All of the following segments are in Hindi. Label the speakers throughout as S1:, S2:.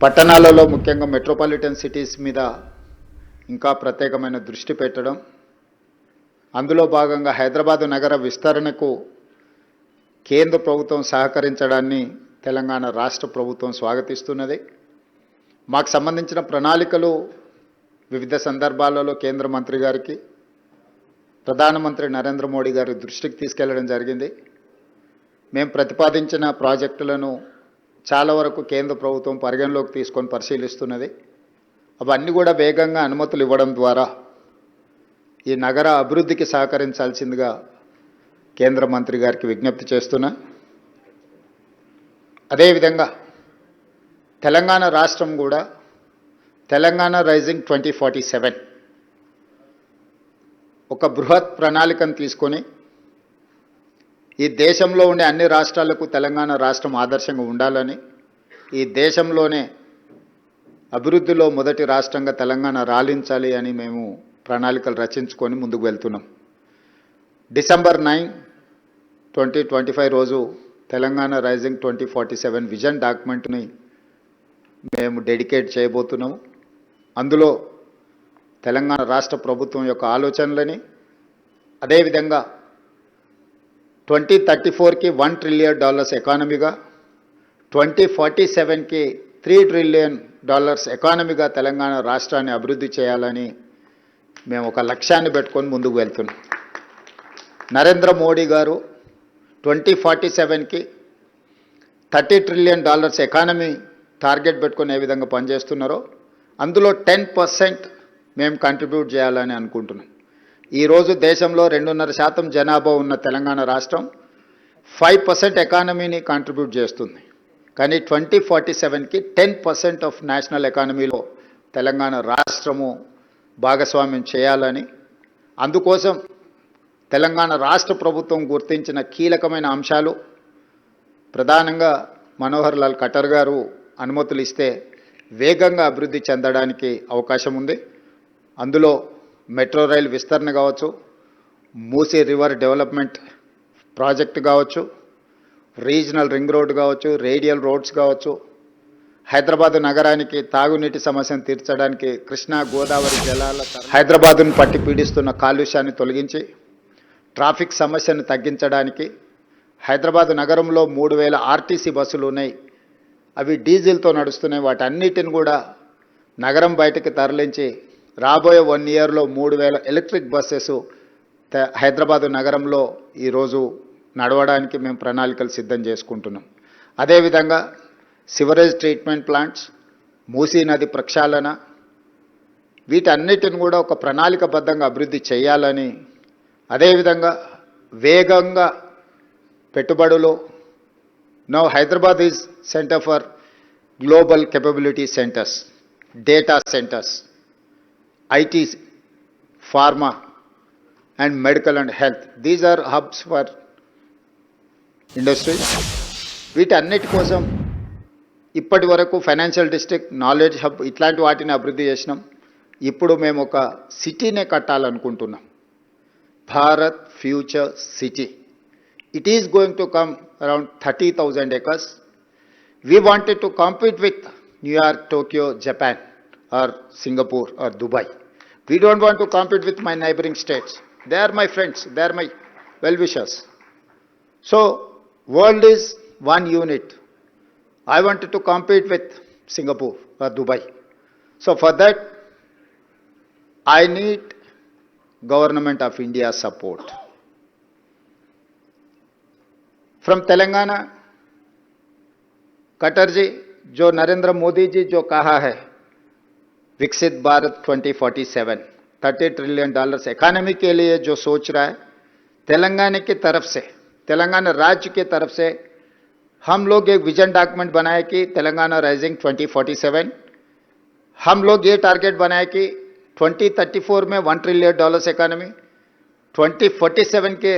S1: పట్టణాలలో ముఖ్యంగా మెట్రోపాలిటన్ సిటీస్ మీద ఇంకా ప్రత్యేకమైన దృష్టి పెట్టడం, అందులో భాగంగా హైదరాబాదు నగర విస్తరణకు కేంద్ర ప్రభుత్వం సహకరించడాన్ని తెలంగాణ రాష్ట్ర ప్రభుత్వం స్వాగతిస్తున్నది. మాకు సంబంధించిన ప్రణాళికలు వివిధ సందర్భాలలో కేంద్ర మంత్రి గారికి, ప్రధానమంత్రి నరేంద్ర మోడీ గారి దృష్టికి తీసుకెళ్లడం జరిగింది. మేము ప్రతిపాదించిన ప్రాజెక్టులను చాలా వరకు కేంద్ర ప్రభుత్వం పరిగణలోకి తీసుకొని పరిశీలిస్తున్నది. అవన్నీ కూడా వేగంగా అనుమతులు ఇవ్వడం ద్వారా ఈ నగర అభివృద్ధికి సహకరించాల్సిందిగా కేంద్ర మంత్రి గారికి విజ్ఞప్తి చేస్తున్నా. అదేవిధంగా తెలంగాణ రాష్ట్రం కూడా తెలంగాణ రైజింగ్ 2047 ఒక బృహత్ ప్రణాళికను తీసుకొని ఈ దేశంలో ఉండే అన్ని రాష్ట్రాలకు తెలంగాణ రాష్ట్రం ఆదర్శంగా ఉండాలని, ఈ దేశంలోనే అభివృద్ధిలో మొదటి రాష్ట్రంగా తెలంగాణ రాలించాలి అని మేము ప్రణాళికలు రచించుకొని ముందుకు వెళ్తున్నాం. డిసెంబర్ 9, 2025 రోజు తెలంగాణ రైజింగ్ 2047 విజన్ డాక్యుమెంట్ని మేము డెడికేట్ చేయబోతున్నాము. అందులో తెలంగాణ రాష్ట్ర ప్రభుత్వం యొక్క ఆలోచనలని, అదేవిధంగా 2034కి $1 ట్రిలియన్ ఎకానమీగా, 2047కి $3 ట్రిలియన్ ఎకానమీగా తెలంగాణ రాష్ట్రాన్ని అభివృద్ధి చేయాలని మేము ఒక లక్ష్యాన్ని పెట్టుకొని ముందుకు వెళ్తున్నాం. నరేంద్ర మోడీ గారు 2047కి $30 ట్రిలియన్ ఎకానమీ టార్గెట్ పెట్టుకొని ఏ విధంగా పనిచేస్తున్నారో అందులో 10% మేము కంట్రిబ్యూట్ చేయాలని అనుకుంటున్నాం. ఈరోజు దేశంలో 2.5% జనాభా ఉన్న తెలంగాణ రాష్ట్రం 5% ఎకానమీని కాంట్రిబ్యూట్ చేస్తుంది. కానీ 2047కి 10% ఆఫ్ నేషనల్ ఎకానమీలో తెలంగాణ రాష్ట్రము భాగస్వామ్యం చేయాలని, అందుకోసం తెలంగాణ రాష్ట్ర ప్రభుత్వం గుర్తించిన కీలకమైన అంశాలు, ప్రధానంగా మనోహర్ లాల్ ఖట్టర్ గారు అనుమతులు ఇస్తే వేగంగా అభివృద్ధి చెందడానికి అవకాశం ఉంది. అందులో మెట్రో రైల్ విస్తరణ కావచ్చు, మూసీ రివర్ డెవలప్మెంట్ ప్రాజెక్టు కావచ్చు, రీజనల్ రింగ్ రోడ్ కావచ్చు, రేడియల్ రోడ్స్ కావచ్చు, హైదరాబాదు నగరానికి తాగునీటి సమస్యను తీర్చడానికి కృష్ణా గోదావరి జలాల హైదరాబాదును పట్టి పీడిస్తున్న కాలుష్యాన్ని తొలగించి ట్రాఫిక్ సమస్యను తగ్గించడానికి, హైదరాబాదు నగరంలో 3000 ఆర్టీసీ బస్సులు ఉన్నాయి, అవి డీజిల్తో నడుస్తున్నాయి. వాటన్నిటిని కూడా నగరం బయటకు తరలించి రాబోయే 1 ఇయర్లో 3000 ఎలక్ట్రిక్ బస్సెస్ హైదరాబాదు నగరంలో ఈరోజు నడవడానికి మేము ప్రణాళికలు సిద్ధం చేసుకుంటున్నాం. అదేవిధంగా సివరేజ్ ట్రీట్మెంట్ ప్లాంట్స్, మూసీ నది ప్రక్షాళన, వీటన్నిటిని కూడా ఒక ప్రణాళికబద్ధంగా అభివృద్ధి చేయాలని, అదేవిధంగా వేగంగా పెట్టుబడులు. Now Hyderabad is centre for global capability centres, data centres, IT, pharma and medical and health. These are hubs for industries. వీటన్నిటి కోసం ఇప్పటి వరకు ఫైనాన్షియల్ డిస్ట్రిక్ట్, నాలెడ్జ్ హబ్ ఇట్లాంటి వాటిని అభివృద్ధి చేసినాం. ఇప్పుడు మేము ఒక సిటీనే కట్టాలనుకుంటున్నాం, Bharat future city. It is going to come around 30,000 acres. We wanted to compete with New York, Tokyo, Japan or Singapore or Dubai. We don't want to compete with my neighboring states. They are my friends, they are my well-wishers. So, world is one unit. I wanted to compete with Singapore or Dubai. So for that, I need Government of India's support. From Telangana, Khattar ji, जो नरेंद्र मोदी जी जो कहा है विकसित भारत 2047 $30 ट्रिलियन इकोनॉमी के लिए जो सोच रहा है, तेलंगाना की तरफ से, तेलंगाना राज्य की तरफ से हम लोग एक विजन डॉक्यूमेंट बनाए कि तेलंगाना राइजिंग 2047. हम लोग ये टारगेट बनाए कि 2034 में $1 ट्रिलियन इकोनॉमी, 2047 के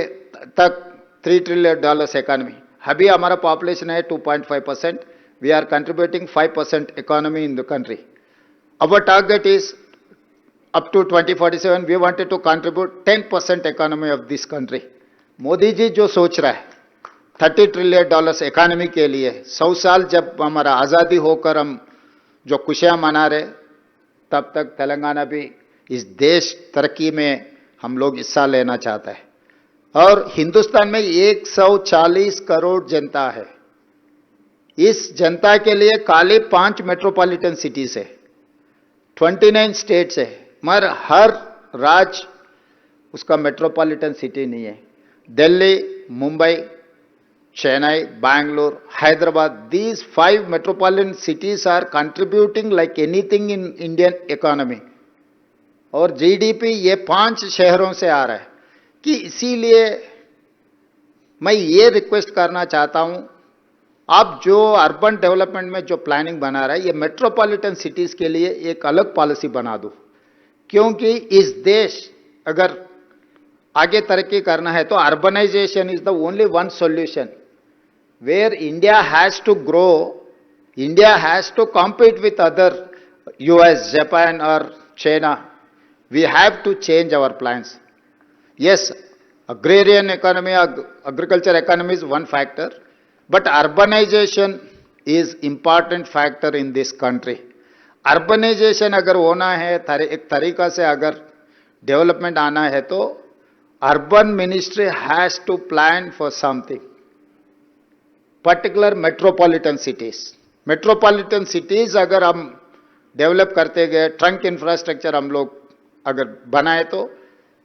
S1: तक $3 ट्रिलियन इकोनॉमी. अभी हमारा पॉपुलेशन है 2.5%. We are contributing 5% economy in the country. Our target is up to 2047 we wanted to contribute 10% economy of this country. Modi ji जो सोच रहा है $30 ट्रिलियन इकोनॉमी के लिए, 100 साल जब हमारा आज़ादी होकर हम जो खुशियां मना रहे, तब तक तेलंगाना भी इस देश तरक्की में हम लोग हिस्सा लेना चाहता है। और हिंदुस्तान में 140 करोड़ जनता है। इस जनता के लिए खाली 5 मेट्रोपॉलिटन सिटीज है, 29 स्टेट्स है, मगर हर राज्य उसका मेट्रोपॉलिटन सिटी नहीं है। Delhi, Mumbai, Chennai, Bangalore, Hyderabad, these 5 metropolitan cities are contributing like anything in Indian economy. और जीडीपी ये 5 शहरों से आ रहा है कि इसीलिए मैं ये रिक्वेस्ट करना चाहता हूं, आप जो अर्बन डेवलपमेंट में जो प्लानिंग बना रहा है, ये मेट्रोपॉलिटन सिटीज के लिए एक अलग पॉलिसी बना दो, क्योंकि इस देश अगर आगे तरक्की करना है तो urbanisation is the only one solution. Where India has to grow, India has to compete with other US, Japan or China. We have to change our plans. Yes, agrarian economy, agriculture economy is one factor, but urbanization is important factor in this country. Urbanization अगर होना है, एक तरीका से अगर डेवलपमेंट आना है तो urban ministry has to plan for something, particular metropolitan cities. Metropolitan cities अगर हम डेवलप करते गए, ट्रंक इंफ्रास्ट्रक्चर हम लोग अगर बनाए तो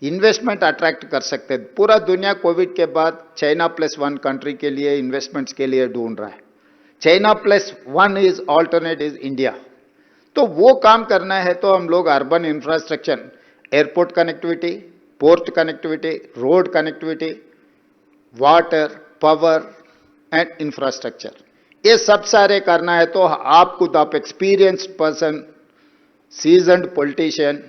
S1: इन्वेस्टमेंट अट्रैक्ट कर सकते हैं। पूरा दुनिया कोविड के बाद चाइना +1 कंट्री के लिए इन्वेस्टमेंट्स के लिए ढूंढ रहा है। China +1 is alternate is India. तो वो काम करना है तो हम लोग urban infrastructure, airport connectivity, port connectivity, road connectivity, water, power and infrastructure, ये सब सारे करना है तो आप खुद, आप एक्सपीरियंस्ड पर्सन, सीजन्ड पॉलिटिशियन,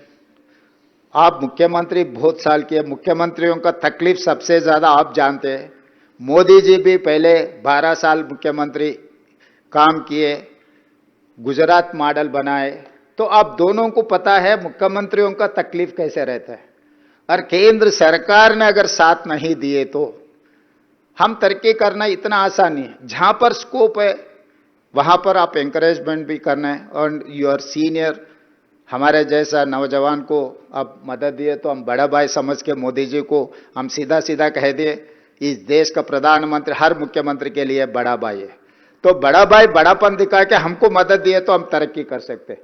S1: आप मुख्यमंत्री बहुत साल किए, मुख्यमंत्रियों का तकलीफ सबसे ज्यादा आप जानते हैं। मोदी जी भी पहले 12 साल मुख्यमंत्री काम किए, गुजरात मॉडल बनाए, तो आप दोनों को पता है मुख्यमंत्रियों का तकलीफ कैसे रहता है। और केंद्र सरकार ने अगर साथ नहीं दिए तो हम तरक्की करना इतना आसान नहीं है। जहां पर स्कोप है वहां पर आप एंकरेजमेंट भी करना है, और योर सीनियर हमारे जैसा नौजवान को आप मदद दिए तो हम बड़ा भाई समझ के मोदी जी को हम सीधा सीधा कह दिए, इस देश का प्रधानमंत्री हर मुख्यमंत्री के लिए बड़ा भाई है, तो बड़ा भाई बड़ापन दिखा के हमको मदद दिए तो हम तरक्की कर सकते।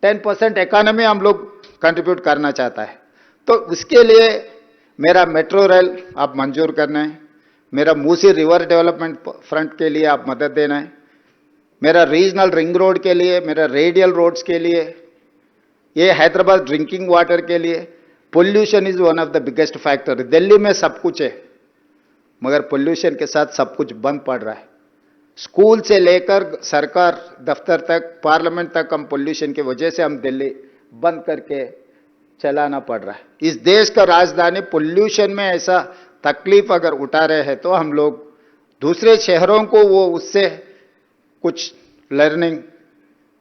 S1: 10% इकोनॉमी हम लोग कंट्रीब्यूट करना चाहता है, तो उसके लिए मेरा मेट्रो रेल आप मंजूर करना है, मेरा मूसी रिवर डेवलपमेंट फ्रंट के लिए आप मदद देना है, मेरा रीजनल रिंग रोड के लिए, मेरा रेडियल रोड्स के लिए, ये हैदराबाद ड्रिंकिंग वाटर के लिए। Pollution is one of the biggest factor. Delhi में सब कुछ है मगर पोल्यूशन के साथ सब कुछ बंद पड़ रहा है। स्कूल से लेकर सरकार दफ्तर तक, पार्लियामेंट तक हम पोल्यूशन की वजह से हम दिल्ली बंद करके चलाना पड़ रहा है। इस देश का राजधानी पोल्यूशन में ऐसा तकलीफ अगर उठा रहे हैं तो हम लोग दूसरे शहरों को वो उससे कुछ लर्निंग,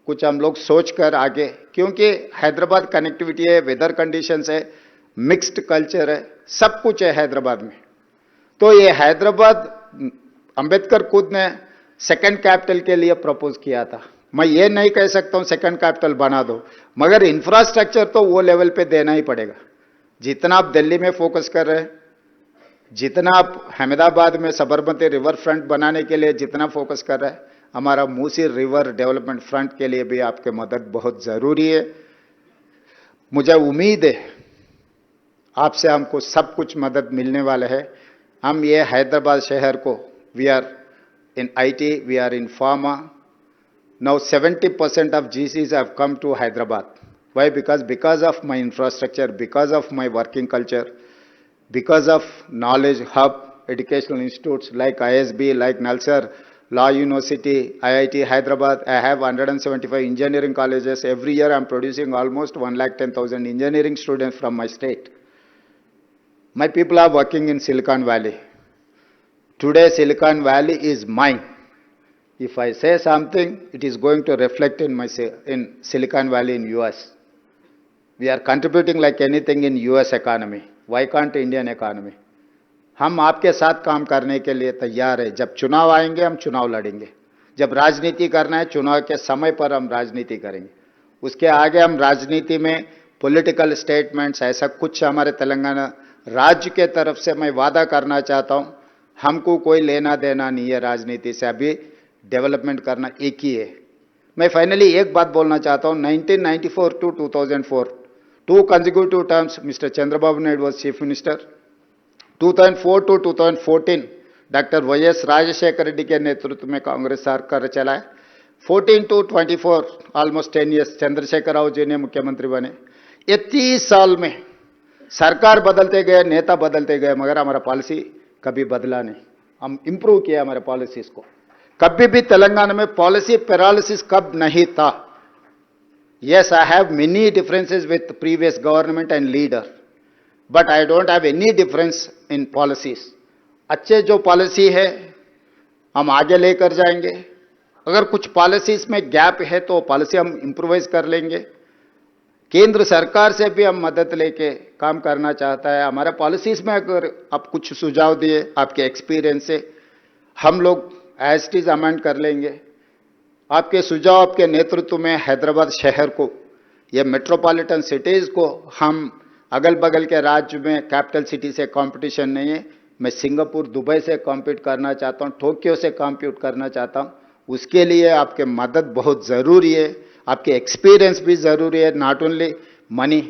S1: कुछ हम लोग सोच कर आगे, क्योंकि हैदराबाद कनेक्टिविटी है, वेदर कंडीशंस है, मिक्स्ड कल्चर है, सब कुछ है हैदराबाद में। तो ये हैदराबाद अंबेडकर खुद ने सेकंड कैपिटल के लिए प्रपोज किया था। मैं ये नहीं कह सकता हूं सेकंड कैपिटल बना दो, मगर इंफ्रास्ट्रक्चर तो वो लेवल पे देना ही पड़ेगा। जितना आप दिल्ली में फोकस कर रहे हैं, जितना आप अहमदाबाद में सबरमती रिवर फ्रंट बनाने के लिए जितना फोकस कर रहे हैं, हमारा मूसी रिवर डेवलपमेंट फ्रंट के लिए भी आपके मदद बहुत जरूरी है। मुझे उम्मीद है आपसे हमको सब कुछ मदद मिलने वाला है। हम ये हैदराबाद शहर को, we are in IT, we are in pharma, now 70% of GCs have come to Hyderabad. Why? Because of my infrastructure, because of my working culture, because of knowledge hub, educational institutes like ISB, like Nalsar, Law University, IIT Hyderabad. I have 175 engineering colleges. Every year I am producing almost 110,000 engineering students from my state. My people are working in Silicon Valley. Today Silicon Valley is mine. If I say something, it is going to reflect in Silicon Valley in US. We are contributing like anything in US economy. Why can't Indian economy? हम आपके साथ काम करने के लिए तैयार है। जब चुनाव आएंगे हम चुनाव लड़ेंगे, जब राजनीति करना है चुनाव के समय पर हम राजनीति करेंगे, उसके आगे हम राजनीति में पॉलिटिकल स्टेटमेंट्स ऐसा कुछ हमारे तेलंगाना राज्य के तरफ से मैं वादा करना चाहता हूं, हमको कोई लेना देना नहीं है राजनीति से, अभी डेवलपमेंट करना एक ही है। मैं फाइनली एक बात बोलना चाहता हूं, 1994 to 2004 2 consecutive terms mister Chandrababu Naidu was chief minister, 2004 to 2014 doctor YS Rajasekhara Reddy के नेतृत्व में कांग्रेस सरकार चलाए, 14 to 24 almost 10 years Chandrashekar Rao ji ने मुख्यमंत्री बने। ये 30 साल में सरकार बदलते गए, नेता बदलते गए, मगर हमारा पॉलिसी कभी बदला नहीं। हम इंप्रूव किया हमारे पॉलिसीज को, कभी भी तेलंगाना में पॉलिसी पैरालिसिस कब नहीं था। Yes, I have many differences with previous government and leader, but I don't have any difference in policies. अच्छे जो पॉलिसी है हम आगे लेकर जाएंगे, अगर कुछ पॉलिसीज में गैप है तो पॉलिसी हम इम्प्रोवाइज कर लेंगे। केंद्र सरकार से भी हम मदद लेके काम करना चाहता है। हमारे पॉलिसीज में अगर आप कुछ सुझाव दिए आपके एक्सपीरियंस से, हम लोग एज इट इज अमेंड कर लेंगे। आपके सुझाव, आपके नेतृत्व में हैदराबाद शहर को, ये मेट्रोपॉलिटन सिटीज को, हम अगल बगल के राज्य में कैपिटल सिटी से कंपटीशन नहीं है, मैं सिंगापुर, दुबई से कॉम्पीट करना चाहता हूँ, टोक्यो से कॉम्पीट करना चाहता हूँ। उसके लिए आपके मदद बहुत ज़रूरी है, आपके एक्सपीरियंस भी ज़रूरी है, not only money.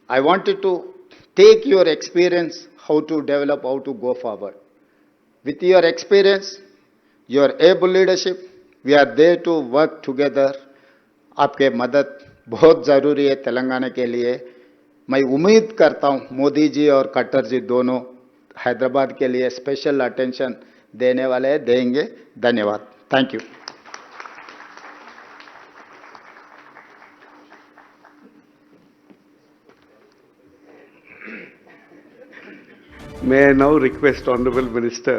S1: I wanted to take your experience, how to develop, how to go forward. With your experience, your able leadership, we are there to work together. आपके मदद बहुत ज़रूरी है तेलंगाना के लिए। मैं उम्मीद करता हूँ मोदी जी और खट्टर जी दोनों हैदराबाद के लिए स्पेशल अटेंशन देने वाले देंगे। धन्यवाद, thank you.
S2: May I now request Honorable Minister